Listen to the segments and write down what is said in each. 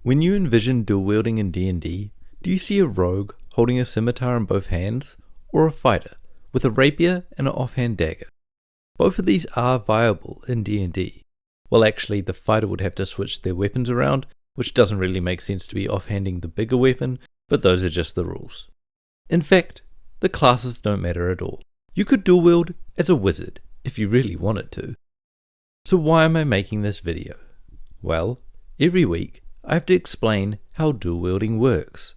When you envision dual wielding in D&D, do you see a rogue holding a scimitar in both hands, or a fighter with a rapier and an offhand dagger? Both of these are viable in D&D. Well, actually, the fighter would have to switch their weapons around, which doesn't really make sense to be offhanding the bigger weapon, but those are just the rules. In fact, the classes don't matter at all. You could dual wield as a wizard if you really wanted to. So why am I making this video? Well, every week I have to explain how dual wielding works.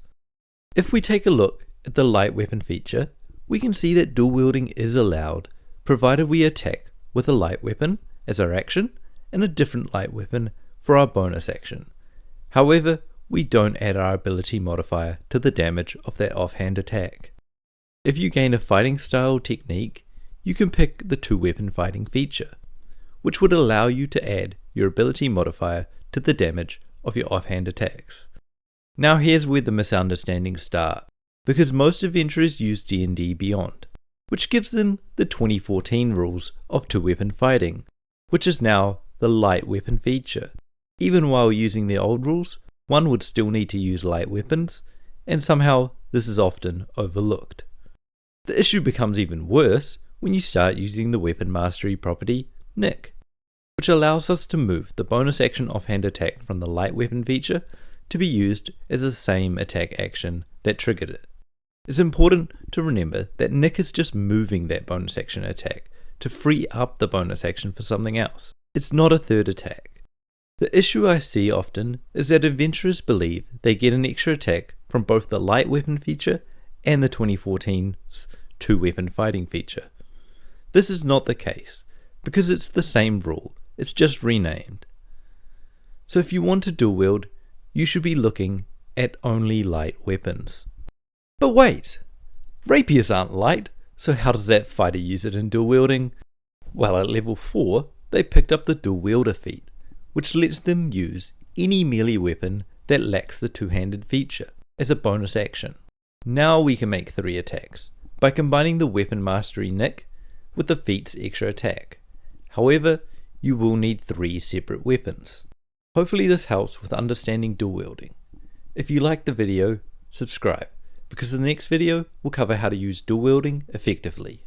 If we take a look at the light weapon feature, we can see that dual wielding is allowed, provided we attack with a light weapon as our action and a different light weapon for our bonus action. However, we don't add our ability modifier to the damage of that offhand attack. If you gain a fighting style technique, you can pick the two weapon fighting feature, which would allow you to add your ability modifier to the damage of your offhand attacks. Now here's where the misunderstandings start, because most adventurers use D&D Beyond, which gives them the 2014 rules of two weapon fighting, which is now the light weapon feature. Even while using the old rules, one would still need to use light weapons, and somehow this is often overlooked. The issue becomes even worse when you start using the weapon mastery property Nick, which allows us to move the bonus action offhand attack from the light weapon feature to be used as the same attack action that triggered it. It's important to remember that Nick is just moving that bonus action attack to free up the bonus action for something else. It's not a third attack. The issue I see often is that adventurers believe they get an extra attack from both the light weapon feature and the 2014's two weapon fighting feature. This is not the case, because it's the same rule, it's just renamed. So if you want to dual wield, you should be looking at only light weapons. But wait! Rapiers aren't light, so how does that fighter use it in dual wielding? Well, at level 4, they picked up the dual wielder feat, which lets them use any melee weapon that lacks the two-handed feature as a bonus action. Now we can make 3 attacks by combining the weapon mastery Nick with the feat's extra attack. However, you will need 3 separate weapons. Hopefully this helps with understanding dual wielding. If you liked the video, subscribe, because the next video will cover how to use dual wielding effectively.